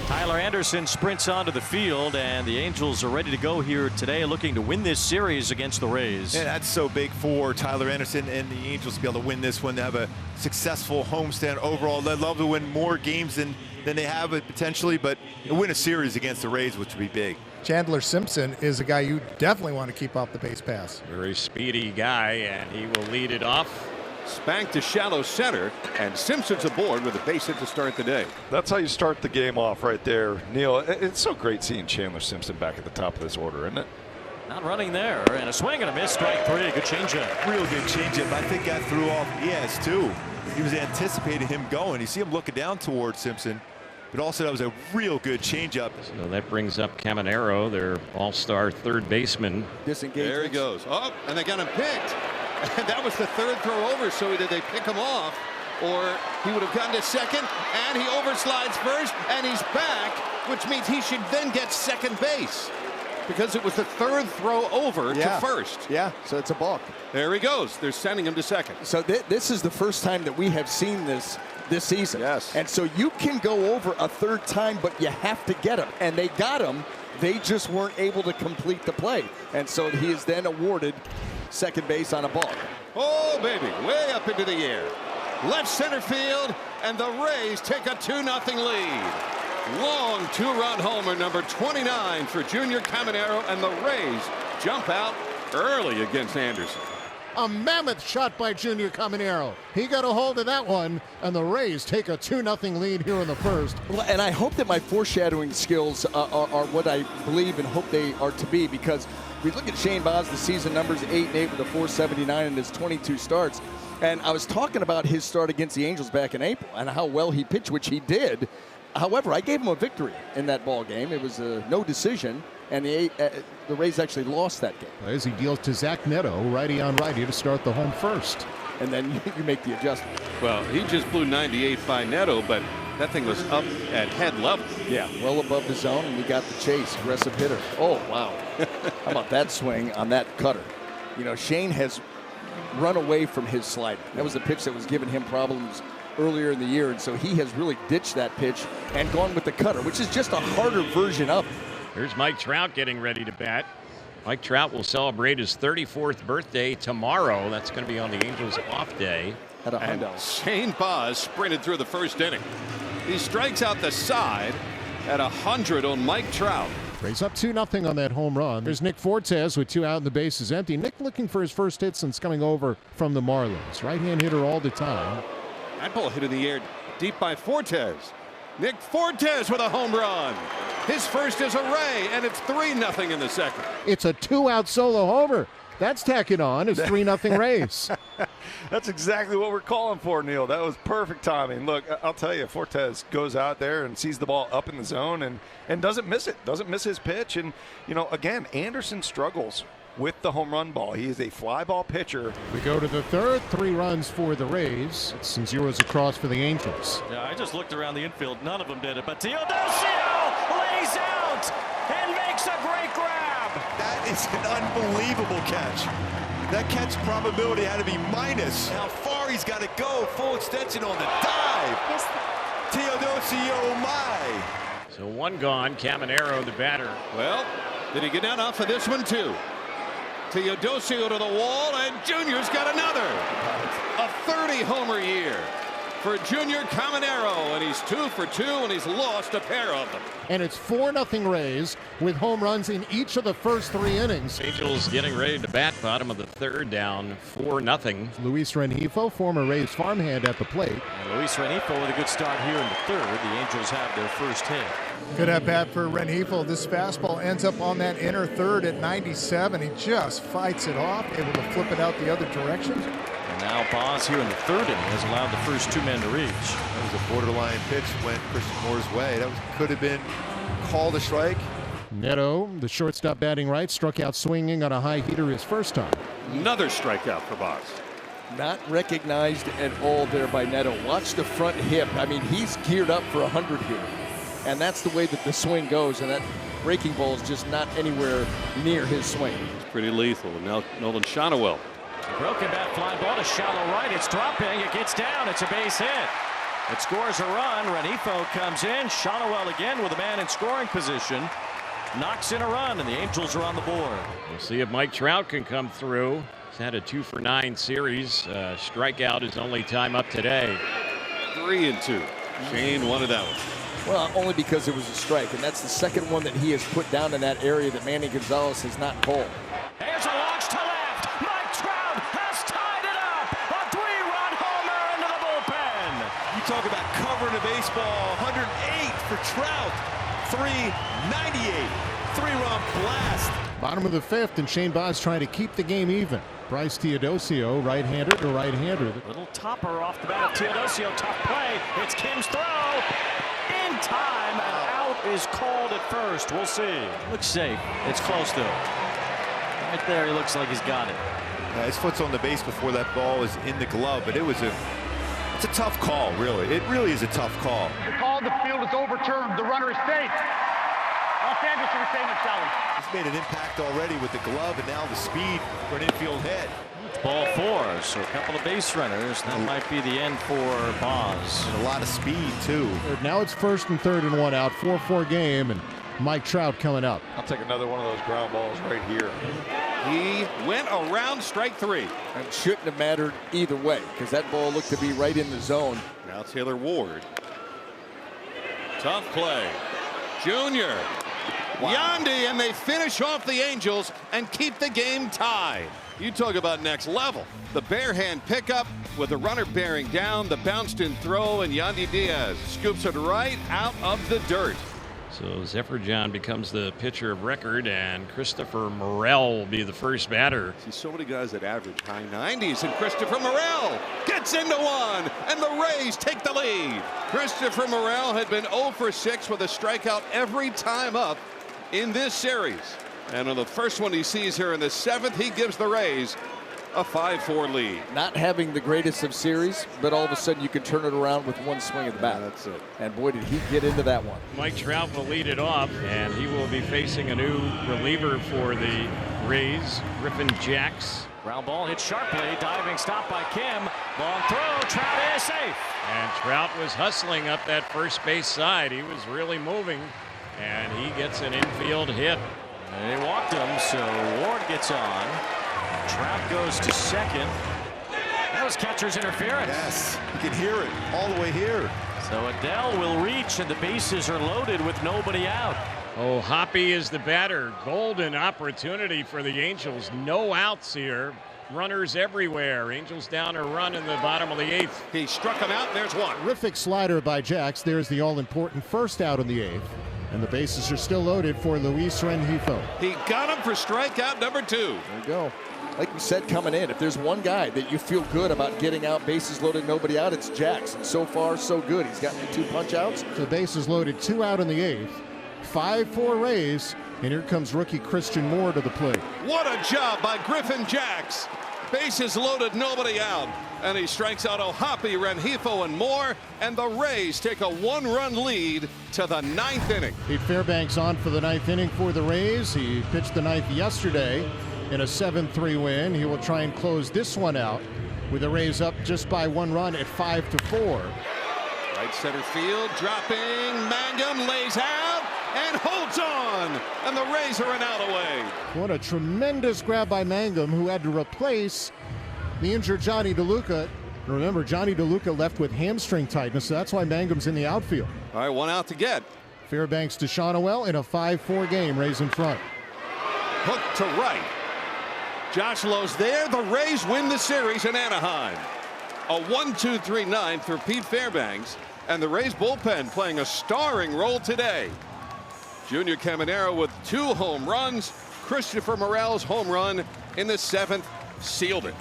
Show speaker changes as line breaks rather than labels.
Tyler Anderson sprints onto the field, and the Angels are ready to go here today, looking to win this series against the Rays.
Yeah, that's so big for Tyler Anderson and the Angels to be able to win this one, to have a successful homestand overall. They'd love to win more games than they have potentially, but win a series against the Rays, which would be big.
Chandler Simpson is a guy you definitely want to keep off the base pass.
Very speedy guy, and he will lead it off.
Spanked to shallow center, and Simpson's aboard with a base hit to start the day.
That's how you start the game off right there, Neil. It's so great seeing Chandler Simpson back at the top of this order, isn't it?
Not running there, and a swing and a miss, strike three. Good changeup.
Real good changeup. I think that threw off Diaz too. He was anticipating him going. You see him looking down towards Simpson, but also that was a real good changeup.
So that brings up Caminero, their all-star third baseman.
There he goes. Oh, and they got him picked. And that was the third throw over, so either they pick him off or he would have gotten to second, and he overslides first, and he's back, which means he should then get second base because it was the third throw over to first.
Yeah, so it's a balk.
There he goes. They're sending him to second.
So this is the first time that we have seen this season.
Yes.
And so you can go over a third time, but you have to get him. And they got him. They just weren't able to complete the play. And so he is then awarded second base on a balk.
Oh, baby, way up into the air. Left center field, and the Rays take a 2-0 lead. Long two-run homer, number 29 for Junior Caminero, and the Rays jump out early against Anderson.
A mammoth shot by Junior Caminero. He got a hold of that one, and the Rays take a 2-0 lead here in the first.
Well, and I hope that my foreshadowing skills are what I believe and hope they are to be, because we look at Shane Baz, the season numbers 8-8 with a 4.79 in his 22 starts. And I was talking about his start against the Angels back in April and how well he pitched, which he did. However, I gave him a victory in that ball game. It was a no decision, and the Rays actually lost that game.
As he deals to Zach Neto, righty on righty to start the home first.
And then you make the adjustment.
Well, he just blew 98 by Neto, but that thing was up at head level.
Yeah, well above the zone, and he got the chase. Aggressive hitter. Oh, wow. How about that swing on that cutter? You know, Shane has run away from his slider. That was a pitch that was giving him problems earlier in the year, and so he has really ditched that pitch and gone with the cutter, which is just a harder version of it.
Here's Mike Trout getting ready to bat. Mike Trout will celebrate his 34th birthday tomorrow. That's going to be on the Angels' off day.
At a
And
hundo.
Shane Baz sprinted through the first inning. He strikes out the side at 100 on Mike Trout.
Rays up 2-0 on that home run. There's Nick Fortes with two out and the base is empty. Nick looking for his first hit since coming over from the Marlins. Right-hand hitter all the time.
That ball hit in the air deep by Fortes. Nick Fortes with a home run. His first is a Ray, and it's 3-0 in the second.
It's a two-out solo homer. That's tacking on. It's 3-0 Rays.
That's exactly what we're calling for, Neil. That was perfect timing. Look, I'll tell you, Fortes goes out there and sees the ball up in the zone and doesn't miss it, doesn't miss his pitch. And, you know, again, Anderson struggles with the home run ball. He is a fly ball pitcher.
We go to the third. 3 runs for the Rays. Some zeros across for the Angels.
Yeah, I just looked around the infield. None of them did it, but Teodosio lays out and makes a great grab.
That is an unbelievable catch. That catch probability had to be minus. How far he's got to go. Full extension on the dive. Teodosio, my.
So one gone. Caminero, the batter.
Well, did he get down off of this one, too? Teodosio to the wall, and Junior's got another. A 30-homer year for Junior Caminero, and he's 2 for 2, and he's lost a pair of them.
And it's 4-0 Rays with home runs in each of the first 3 innings.
Angels getting ready to bat, bottom of the third, down 4-0.
Luis Rengifo, former Rays farmhand at the plate.
And Luis Rengifo with a good start here in the third. The Angels have their first hit.
Good at bat for Rengifo. This fastball ends up on that inner third at 97. He just fights it off, able to flip it out the other direction.
And now Baz here in the third inning has allowed the first 2 men to reach.
That was a borderline pitch, went Christian Moore's way. That could have been called a strike.
Neto, the shortstop batting right, struck out swinging on a high heater his first time.
Another strikeout for Baz.
Not recognized at all there by Neto. Watch the front hip. I mean, he's geared up for 100 here. And that's the way that the swing goes, and that breaking ball is just not anywhere near his swing.
It's pretty lethal. And now Nolan Shonowell.
Broken bat fly ball to shallow right. It's dropping. It gets down. It's a base hit. It scores a run. Renifo comes in. Shonowell again with a man in scoring position. Knocks in a run, and the Angels are on the board.
We'll see if Mike Trout can come through. He's had a 2-for-9 series. Strikeout his only time up today.
3-2. Shane wanted that one.
Well, only because it was a strike, and that's the second one that he has put down in that area that Manny Gonzalez has not called.
Here's a launch to left. Mike Trout has tied it up. A 3-run homer into the bullpen.
You talk about covering a baseball. 108 for Trout. 398. 3-run blast.
Bottom of the fifth, and Shane Baz trying to keep the game even. Bryce Teodosio, right-hander to right-hander.
Little topper off the bat of Teodosio. Tough play. It's Kim's throw. In time, and out is called at first. We'll see. Looks safe. It's close to it. Right there, he looks like he's got it.
His foot's on the base before that ball is in the glove, but it's a tough call, really. It really is a tough call.
The call, the field is overturned. The runner is safe. Los Angeles to retain the challenge.
He's made an impact already with the glove and now the speed for an infield head.
Ball 4, so a couple of base runners. That might be the end for Baz.
And a lot of speed, too.
Now it's first and third and one out. 4-4 game, and Mike Trout coming up.
I'll take another one of those ground balls right here.
He went around strike 3.
And it shouldn't have mattered either way because that ball looked to be right in the zone.
Now Taylor Ward. Tough play. Junior. Yandy, and they finish off the Angels and keep the game tied. You talk about next level. The bare hand pickup with the runner bearing down, the bounced in throw, and Yandy Diaz scoops it right out of the dirt.
So Zephyr John becomes the pitcher of record, and Christopher Morel will be the first batter.
See so many guys that average high 90s, and Christopher Morel gets into one, and the Rays take the lead. Christopher Morel had been 0 for 6 with a strikeout every time up in this series. And on the first one he sees here in the 7th, he gives the Rays a 5-4 lead.
Not having the greatest of series, but all of a sudden you can turn it around with one swing of the bat.
Yeah, that's it.
And boy, did he get into that one.
Mike Trout will lead it off, and he will be facing a new reliever for the Rays, Griffin Jacks.
Ground ball hit sharply. Diving stop by Kim. Long throw. Trout is safe.
And Trout was hustling up that first base side. He was really moving, and he gets an infield hit.
They walked him, so Ward gets on. Trout goes to second. That was catcher's interference.
Yes, you can hear it all the way here.
So Adele will reach, and the bases are loaded with nobody out.
Oh, Hoppy is the batter. Golden opportunity for the Angels. No outs here. Runners everywhere. Angels down a run in the bottom of the 8th.
He struck him out, and there's one.
Terrific slider by Jacks. There's the all-important first out in the 8th. And the bases are still loaded for Luis Rengifo.
He got him for strikeout number 2.
There you go. Like we said coming in, if there's one guy that you feel good about getting out, bases loaded, nobody out, it's Jacks. And so far, so good. He's gotten 2 punch-outs.
So the bases loaded, 2 out in the 8th. 5-4 Rays. And here comes rookie Christian Moore to the plate.
What a job by Griffin Jacks. Bases loaded, nobody out. And he strikes out O'Hoppe, Rengifo, and Moore. And the Rays take a 1-run lead to the 9th inning.
Pete Fairbanks on for the 9th inning for the Rays. He pitched the 9th yesterday in a 7-3 win. He will try and close this one out with the Rays up just by 1 run at 5-4.
Right center field, dropping. Mangum lays out and holds on. And the Rays are an out away.
What a tremendous grab by Mangum, who had to replace the injured Johnny DeLuca. Remember, Johnny DeLuca left with hamstring tightness, so that's why Mangum's in the outfield.
All right, 1 out to get.
Fairbanks to Shonowell in a 5-4 game, Rays in front.
Hook to right. Josh Lowe's there. The Rays win the series in Anaheim. A 1-2-3 9th for Pete Fairbanks. And the Rays bullpen playing a starring role today. Junior Caminero with 2 home runs. Christopher Morel's home run in the 7th sealed it.